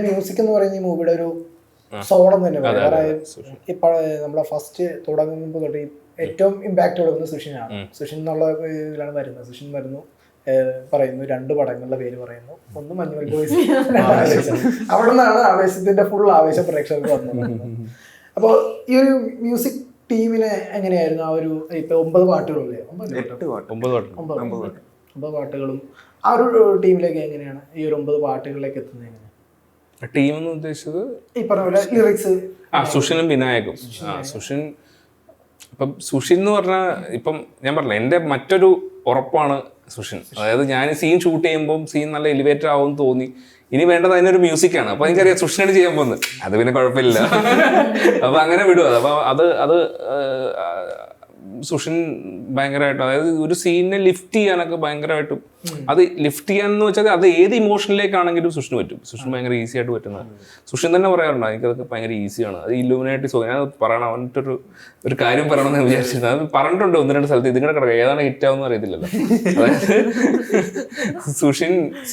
Music എന്ന് പറയുന്ന ഈ മൂവിയുടെ ഒരു സോളം തന്നെ പറയാം. ഇപ്പൊ നമ്മളെ ഫസ്റ്റ് തുടങ്ങുമ്പോൾ തൊട്ട് ഏറ്റവും ഇമ്പാക്ട് കൊടുക്കുന്നത് സുഷിനാണ്. സുഷിൻ എന്നുള്ള ഇതിലാണ് വരുന്നത്. സുഷിൻ വരുന്നു, പറയുന്നു, 2 പടങ്ങളുടെ പേര് പറയുന്നു. ഒന്ന് മഞ്ഞുമൽ ബോയ്സ്, അവിടെ നിന്നാണ് ആവേശത്തിന്റെ ഫുൾ ആവേശം പ്രേക്ഷകർക്ക് വന്നത്. അപ്പോൾ ഈ ഒരു മ്യൂസിക് ടീമിനെ എങ്ങനെയായിരുന്നു ആ ഒരു ഇപ്പൊ 9 പാട്ടുകളല്ലേ, 9 പാട്ടുകളും ആ ഒരു ടീമിലേക്ക് എങ്ങനെയാണ് ഈ ഒരു 9 പാട്ടുകളിലേക്ക് എത്തുന്നത്? എങ്ങനെയാണ് ടീം എന്ന് ഉദ്ദേശിച്ചത്? ഈ പറഞ്ഞ പോലെ ലിറിക്സ് സുഷിനും വിനായകും. സുഷിൻ ഇപ്പം സുഷിൻ എന്ന് പറഞ്ഞാൽ ഇപ്പം ഞാൻ പറഞ്ഞില്ല, എൻ്റെ മറ്റൊരു ഉറപ്പാണ് സുഷിൻ. അതായത് ഞാൻ സീൻ ഷൂട്ട് ചെയ്യുമ്പോൾ സീൻ നല്ല എലിവേറ്റഡ് ആവും തോന്നി, ഇനി വേണ്ടത് അതിനൊരു മ്യൂസിക്കാണ്. അപ്പൊ എനിക്കറിയാം സുഷിനായിട്ട് ചെയ്യാൻ പോകുന്നത്, അത് പിന്നെ കുഴപ്പമില്ല. അപ്പൊ അങ്ങനെ വിടുക. അപ്പൊ അത് സുഷിൻ ഭയങ്കരമായിട്ടും, അതായത് ഒരു സീനിനെ ലിഫ്റ്റ് ചെയ്യാനൊക്കെ ഭയങ്കരമായിട്ടും, അത് ലിഫ്റ്റ് ചെയ്യാന്ന് വെച്ചാൽ അത് ഏത് ഇമോഷനിലേക്കാണെങ്കിലും സുഷിന് പറ്റും. സുഷിന് ഭയങ്കര ഈസി ആയിട്ട് പറ്റുന്നത്. സുഷിൻ തന്നെ പറയാറുണ്ട് എനിക്കതൊക്കെ ഭയങ്കര ഈസിയാണ്. അത് ഇല്ലുമിനാറ്റി സോങ് ഞാൻ പറയണം, അവൻ്റെ ഒരു കാര്യം പറയണമെന്ന് വിചാരിച്ചിരുന്നത്. അത് പറഞ്ഞിട്ടുണ്ട് 1-2 സ്ഥലത്ത്. ഇതിങ്ങനെ കിടക്കുക ഏതാണ് ഹിറ്റാവെന്ന് അറിയത്തില്ലല്ലോ. അതായത്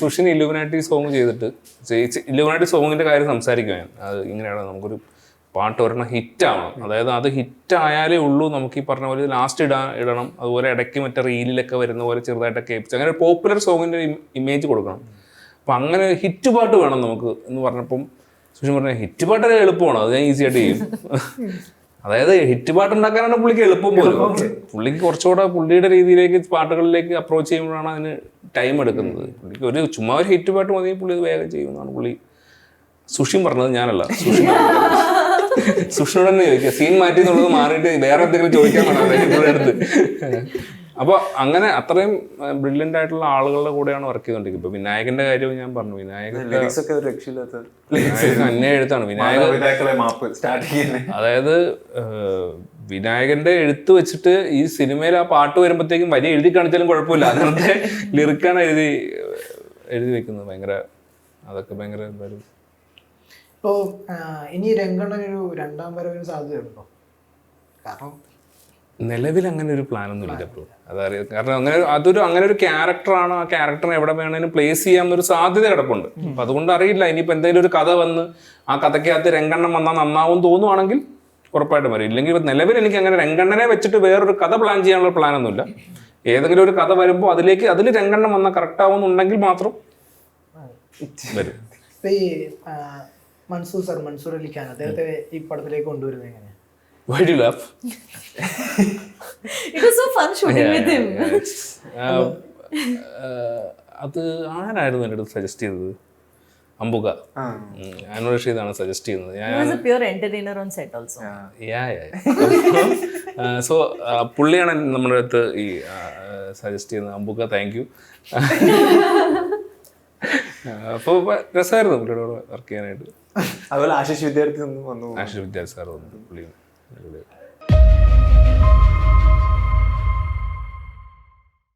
സുഷിൻ ഇല്ലുമിനാറ്റി സോങ് ചെയ്തിട്ട്, ഇല്ലുമിനാറ്റി സോങ്ങിന്റെ കാര്യം സംസാരിക്കുകയാണ്. അത് ഇങ്ങനെയാണ്, നമുക്കൊരു പാട്ട് ഒരെണ്ണം ഹിറ്റാവണം. അതായത് അത് ഹിറ്റായാലേ ഉള്ളൂ നമുക്ക് ഈ പറഞ്ഞ പോലെ ലാസ്റ്റ് ഇടണം. അതുപോലെ ഇടയ്ക്ക് മറ്റേ റീലിലൊക്കെ വരുന്ന പോലെ ചെറുതായിട്ടൊക്കെ ഏൽപ്പിച്ച് അങ്ങനെ ഒരു പോപ്പുലർ സോങ്ങിൻ്റെ ഇമേജ് കൊടുക്കണം. അപ്പം അങ്ങനെ ഹിറ്റ് പാട്ട് വേണം നമുക്ക് എന്ന് പറഞ്ഞപ്പം സുഷിൻ പറഞ്ഞ ഹിറ്റ് പാട്ട് എളുപ്പമാണ്, അത് ഞാൻ ഈസി ആയിട്ട് ചെയ്യും. അതായത് ഹിറ്റ് പാട്ട് ഉണ്ടാക്കാനാണ് പുള്ളിക്ക് എളുപ്പം പോലും. പുള്ളിക്ക് കുറച്ചുകൂടെ പുള്ളിയുടെ രീതിയിലേക്ക് പാട്ടുകളിലേക്ക് അപ്രോച്ച് ചെയ്യുമ്പോഴാണ് അതിന് ടൈം എടുക്കുന്നത്. പുള്ളിക്ക് ചുമ്മാ ഒരു ഹിറ്റ് പാട്ട് മതി, പുള്ളി അത് വേഗം ചെയ്യുമെന്നാണ് പുള്ളി. സുഷിൻ പറഞ്ഞത്, ഞാനല്ല. സുഷിനോട് തന്നെ ചോദിക്കുക, സീൻ മാറ്റി എന്നുള്ളത് മാറിയിട്ട് വേറെ എന്തെങ്കിലും ചോദിക്കാൻ വേണം അടുത്ത്. അപ്പോൾ അങ്ങനെ അത്രയും ബ്രില്യൻ്റ് ആയിട്ടുള്ള ആളുകളുടെ കൂടെയാണ് വർക്ക് ചെയ്തുകൊണ്ടിരിക്കുന്നത്. ഇപ്പൊ വിനായകന്റെ കാര്യവും ഞാൻ പറഞ്ഞു. വിനായകൻ അന്യ എഴുത്താണ്. അതായത് വിനായകന്റെ എഴുത്ത് വെച്ചിട്ട് ഈ സിനിമയിൽ ആ പാട്ട് വരുമ്പോഴത്തേക്കും വലിയ എഴുതി കാണിച്ചാലും കുഴപ്പമില്ല, അങ്ങനത്തെ ലിറിക്കാണ് എഴുതി വെക്കുന്നത്. ഭയങ്കര അതൊക്കെ ഭയങ്കര എന്തായാലും. ഇപ്പോൾ ഇനി രംഗണ്ണനൊരു 2ാം വരവിന് സാധ്യതയുണ്ടോ? കാരണം നിലവിൽ അങ്ങനെ ഒരു പ്ലാനൊന്നും ഇല്ല ഇപ്പോൾ. അതറിയാം, കാരണം അങ്ങനെ ഒരു ക്യാരക്ടറാണ്. ആ ക്യാരക്ടറിനെ എവിടെ വേണേലും പ്ലേസ് ചെയ്യാവുന്നൊരു സാധ്യത കിടപ്പുണ്ട്. അപ്പം അതുകൊണ്ട് അറിയില്ല. ഇനിയിപ്പോൾ എന്തെങ്കിലും ഒരു കഥ വന്ന് ആ കഥയ്ക്കകത്ത് രംഗണ്ണൻ വന്നാൽ നന്നാവും തോന്നുവാണെങ്കിൽ ഉറപ്പായിട്ടും വരും. ഇല്ലെങ്കിൽ നിലവിൽ എനിക്ക് അങ്ങനെ രംഗണ്ണനെ വെച്ചിട്ട് വേറൊരു കഥ പ്ലാൻ ചെയ്യാനുള്ള പ്ലാനൊന്നുമില്ല. ഏതെങ്കിലും ഒരു കഥ വരുമ്പോൾ അതിൽ രംഗണ്ണൻ വന്നാൽ കറക്റ്റ് ആവുമെന്നുണ്ടെങ്കിൽ മാത്രം വരും. ഇപ്പം ഈ മൻസൂർ അലി ഖാൻ അദ്ദേഹത്തെ ഈ പടത്തിലേക്ക് കൊണ്ടുവരുന്നത് എങ്ങനെയാണ്? Why do you laugh? It was so fun shooting with him. അത് ആരായിരുന്നു എൻ്റെ അടുത്ത് സജസ്റ്റ് ചെയ്തത്? അംബുക അനൂർ റഷീദാണ് സജസ്റ്റ് ചെയ്യുന്നത്. He was a pure entertainer on set also. So പുള്ളിയാണ് നമ്മുടെ അടുത്ത് ഈ സജസ്റ്റ് ചെയ്യുന്നത്. അംബുക, താങ്ക് യു. അപ്പോൾ രസമായിരുന്നു പുള്ളിയുടെ കൂടെ വർക്ക് ചെയ്യാനായിട്ട്. അതുപോലെ ആശിഷ് വിദ്യാർത്ഥി സാർ വന്നു. പുള്ളി